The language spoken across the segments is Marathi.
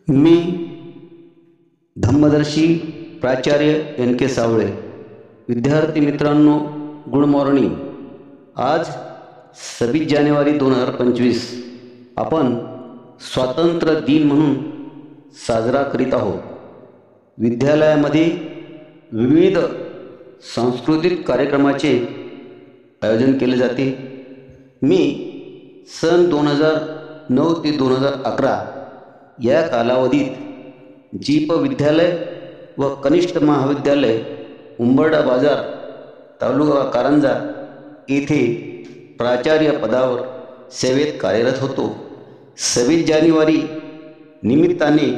मी धम्मदर्शी प्राचार्य एन के सावळे. विद्यार्थी मित्रांनो, गुड मॉर्निंग. आज 26 जानेवारी 2025 आपण स्वातंत्र्य दिन म्हणून साजरा करीत आहोत. विद्यालयामध्ये विविध सांस्कृतिक कार्यक्रमाचे आयोजन केले जाते. मी सन 2009 ते 2011 या कालावधीत जीप विद्यालय व कनिष्ठ महाविद्यालय उंबरडा बाजार तालुका कारंजा येथे प्राचार्य पदावर सेवेत कार्यरत होतो. 26 जानेवारी निमित्ताने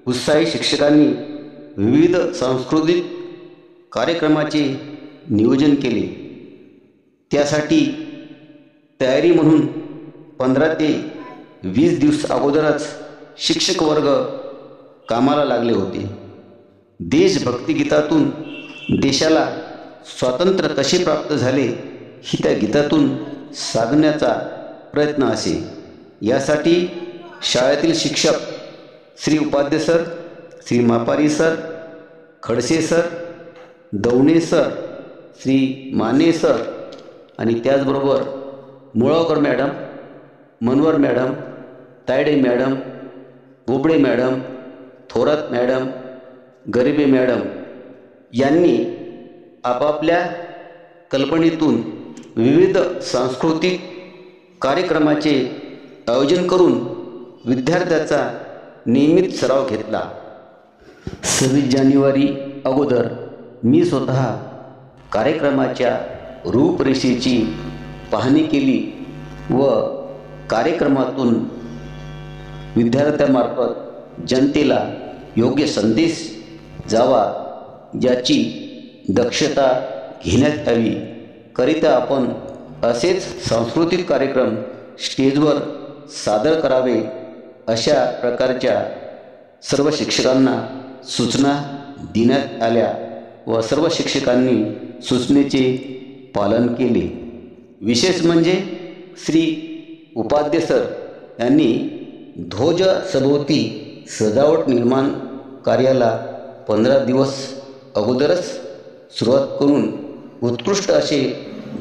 उत्साही शिक्षकांनी विविध सांस्कृतिक कार्यक्रमाचे नियोजन केले. त्यासाठी तयारी म्हणून 15 ते 20 दिवस अगोदरच शिक्षक वर्ग कामाला लागले होते. देशभक्तिगीतातून देशाला स्वातंत्र्य कसे प्राप्त झाले ही त्या गीतातून सांगण्याचा प्रयत्न असे. यासाठी शाळेतील शिक्षक Shri Upadhye sir, Shri Mapari sir, Khadse sir, Davane sir, Shri Mane sir आणि त्याचबरोबर Mulavkar madam, Manvar madam, Tayde madam, Bobde madam, Thorat madam, Garibe madam यांनी आपापल्या कल्पनेतून विविध सांस्कृतिक कार्यक्रमाचे आयोजन करून विद्यार्थ्याचा नियमित सराव घेतला. 26 जानेवारी अगोदर मी स्वतः कार्यक्रमाच्या रूपरेषेची पाहणी केली व कार्यक्रमातून विद्यार्थ्यांमार्फत जनतेला योग्य संदेश जावा याची दक्षता घेण्यात यावी करिता आपण असेच सांस्कृतिक कार्यक्रम स्टेजवर सादर करावे अशा प्रकारच्या सर्व शिक्षकांना सूचना देण्यात आल्या व सर्व शिक्षकांनी सूचनेचे पालन केले. विशेष म्हणजे श्री उपाध्ये सर यांनी ध्वज सभोवती सजावट निर्माण कार्याला 15 दिवस अगोदरच सुरुवात करून उत्कृष्ट असे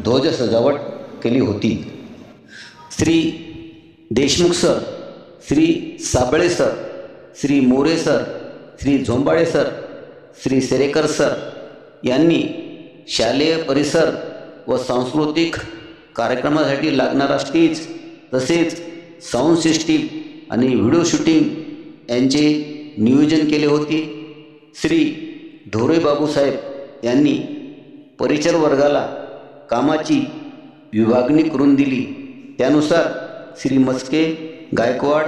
ध्वज सजावट केली होती. Shri Deshmukh sir, Shri Sable sir, Shri More sir, Shri Zombale sir, Shri Serekar sir यांनी शालेय परिसर व सांस्कृतिक कार्यक्रमासाठी लागणारा स्टेज तसेच साऊंड सिस्टीम आणि व्हिडिओ शूटिंग यांचे नियोजन केले होते. श्री ढोरे बाबूसाहेब यांनी परिचर वर्गाला कामाची विभागणी करून दिली. त्यानुसार श्री मस्के, गायकवाड,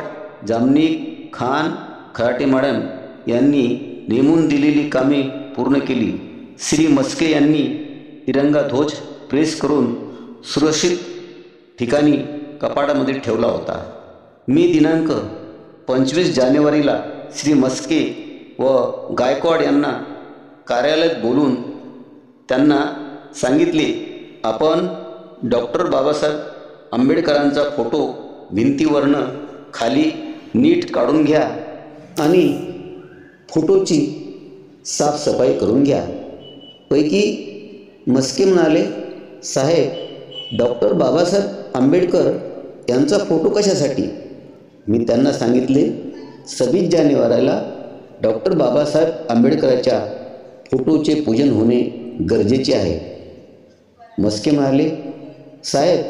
जामनिक, खान, खराटे मॅडम यांनी नेमून दिलेली कामे पूर्ण केली. श्री मस्के यांनी तिरंगा ध्वज प्रेस करून सुरक्षित ठिकाणी कपाटामध्ये ठेवला होता. मी दिनांक 25 जानेवारीला श्री मस्के व गायकवाड यांना कार्यालयात बोलून त्यांना सांगितले, आपण डॉक्टर बाबासाहेब आंबेडकरांचा फोटो भिंतीवरनं खाली नीट काढून घ्या आणि फोटोची साफसफाई करून घ्या. पैकी मस्के म्हणाले, साहेब डॉक्टर बाबासाहेब आंबेडकर यांचा फोटो कशासाठी? मी त्यांना सांगितले, 26 जानेवारीला डॉक्टर बाबासाहेब आंबेडकरांच्या फोटोचे पूजन होणे गरजेचे आहे. मस्के म्हणाले, साहेब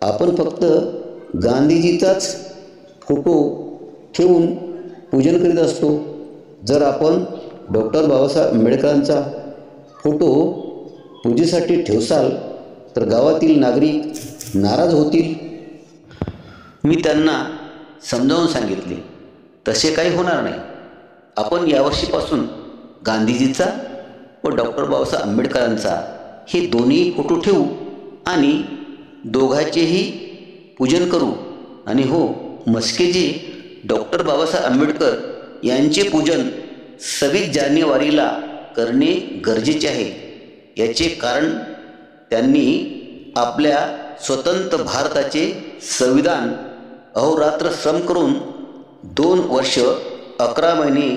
आपण फक्त गांधीजीचाच फोटो ठेवून पूजन करीत असतो. जर आपण डॉक्टर बाबासाहेब आंबेडकरांचा फोटो पूजेसाठी ठेवसाल तर गावातील नागरिक नाराज होतील. मी त्यांना समजावून सांगितले, तसे काही होणार नाही. आपण यावर्षीपासून गांधीजीचा व डॉक्टर बाबासाहेब आंबेडकरांचा हे दोन्ही फोटो ठेवू आणि दोघांचेही पूजन करू. आणि हो मस्केजी, डॉक्टर बाबासाहेब आंबेडकर यांचे पूजन 26 जानेवारीला करणे गरजेचे आहे. याचे कारण त्यांनी आपल्या स्वतंत्र भारताचे संविधान अहोरात्र श्रम करून 2 वर्ष 11 महिने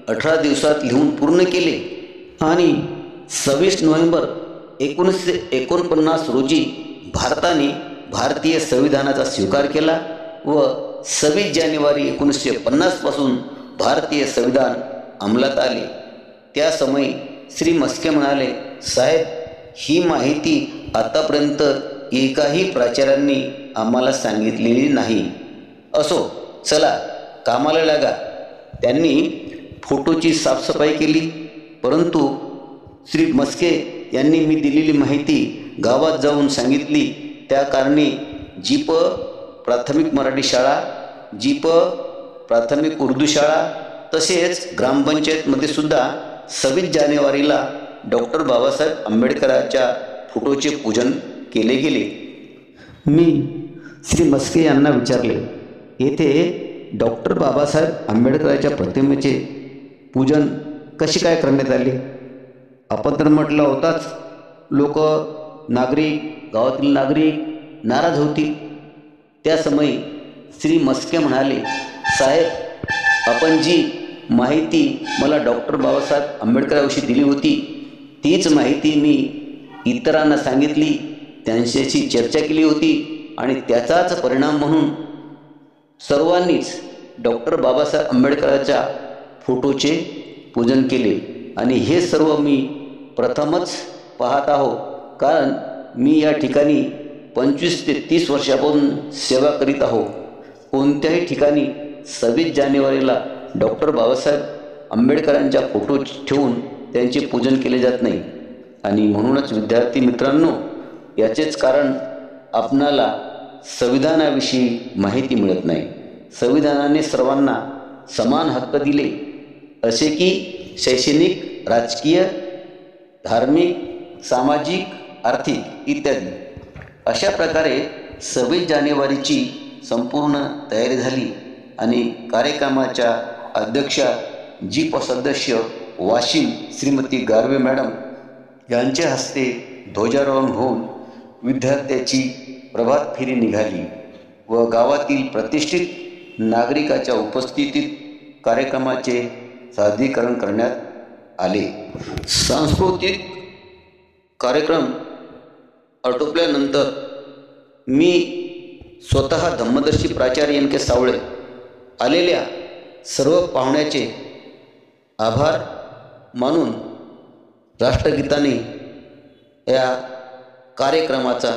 18 दिवसात लिहून पूर्ण केले आणि 26 नोव्हेंबर 1949 रोजी भारताने भारतीय संविधानाचा स्वीकार केला व 26 जानेवारी 1950 पासून भारतीय संविधान अंमलात आले. त्या समयी श्री मस्के म्हणाले, साहेब, ही माहिती आतापर्यंत एकाही प्राचार्यांनी आम्हाला सांगितलेली नाही. असो, चला कामाला लागा. त्यांनी फोटोची साफसफाई केली, परंतु श्री मस्के यांनी मी दिलेली माहिती गावात जाऊन सांगितली. त्या कारणी जीप प्राथमिक मराठी शाळा, जीप प्राथमिक उर्दू शाळा तसेच ग्रामपंचायतमध्ये सुद्धा 26 जानेवारीला डॉक्टर बाबासाहेब आंबेडकरांच्या फोटोचे पूजन केले गेले. मी श्री मस्के यांना विचारले, येथे डॉक्टर बाबासाहेब आंबेडकरांच्या प्रतिमेचे पूजन कसे काय करण्यात आले? आपण तर म्हटलं होताच, लोक नागरिक, गावातील नागरिक नाराज होतील. त्या समयी श्री मस्के म्हणाले, साहेब, आपण जी माहिती मला डॉक्टर बाबासाहेब आंबेडकरांविषयी दिली होती तीच माहिती मी इतरांना सांगितली, त्यांच्याशी चर्चा केली होती आणि त्याचाच परिणाम म्हणून सर्वांनीच डॉक्टर बाबासाहेब आंबेडकरांच्या फोटोचे पूजन केले. आणि हे सर्व मी प्रथमच पाहत आहो, कारण मी या ठिकाणी 25 ते 30 वर्षापासून सेवा करीत आहो. कोणत्याही ठिकाणी 26 जानेवारीला डॉक्टर बाबासाहेब आंबेडकरांच्या फोटो ठेवून त्यांचे पूजन केले जात नाही. आणि म्हणूनच विद्यार्थी मित्रांनो, याचेच कारण आपणाला संविधानाविषयी माहिती मिळत नाही. संविधानाने सर्वांना समान हक्क दिले, असे की शैक्षणिक, राजकीय, धार्मिक, सामाजिक, आर्थिक इत्यादी. अशा प्रकारे 26 जानेवारीची संपूर्ण तयारी झाली आणि कार्यक्रमाच्या अध्यक्षा, जीप सदस्य वाशिम श्रीमती गारवे मॅडम यांच्या हस्ते ध्वजारोहण होऊन विद्यार्थ्याची प्रभात फेरी निघाली व गावातील प्रतिष्ठित नागरिकाच्या उपस्थितीत कार्यक्रमाचे सादरीकरण करण्यात आले. सांस्कृतिक कार्यक्रम आटोपल्यानंतर मी स्वतः धम्मदर्शी प्राचार्य एन के सावळे आलेल्या सर्व पाहुण्याचे आभार मानून राष्ट्रगीताने या कार्यक्रमाचा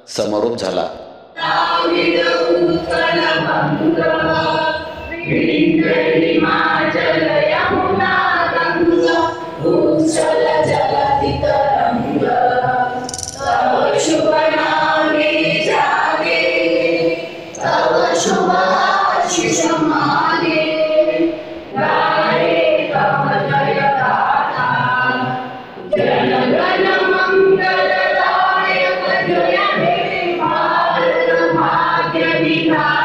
समारोप झाला. जय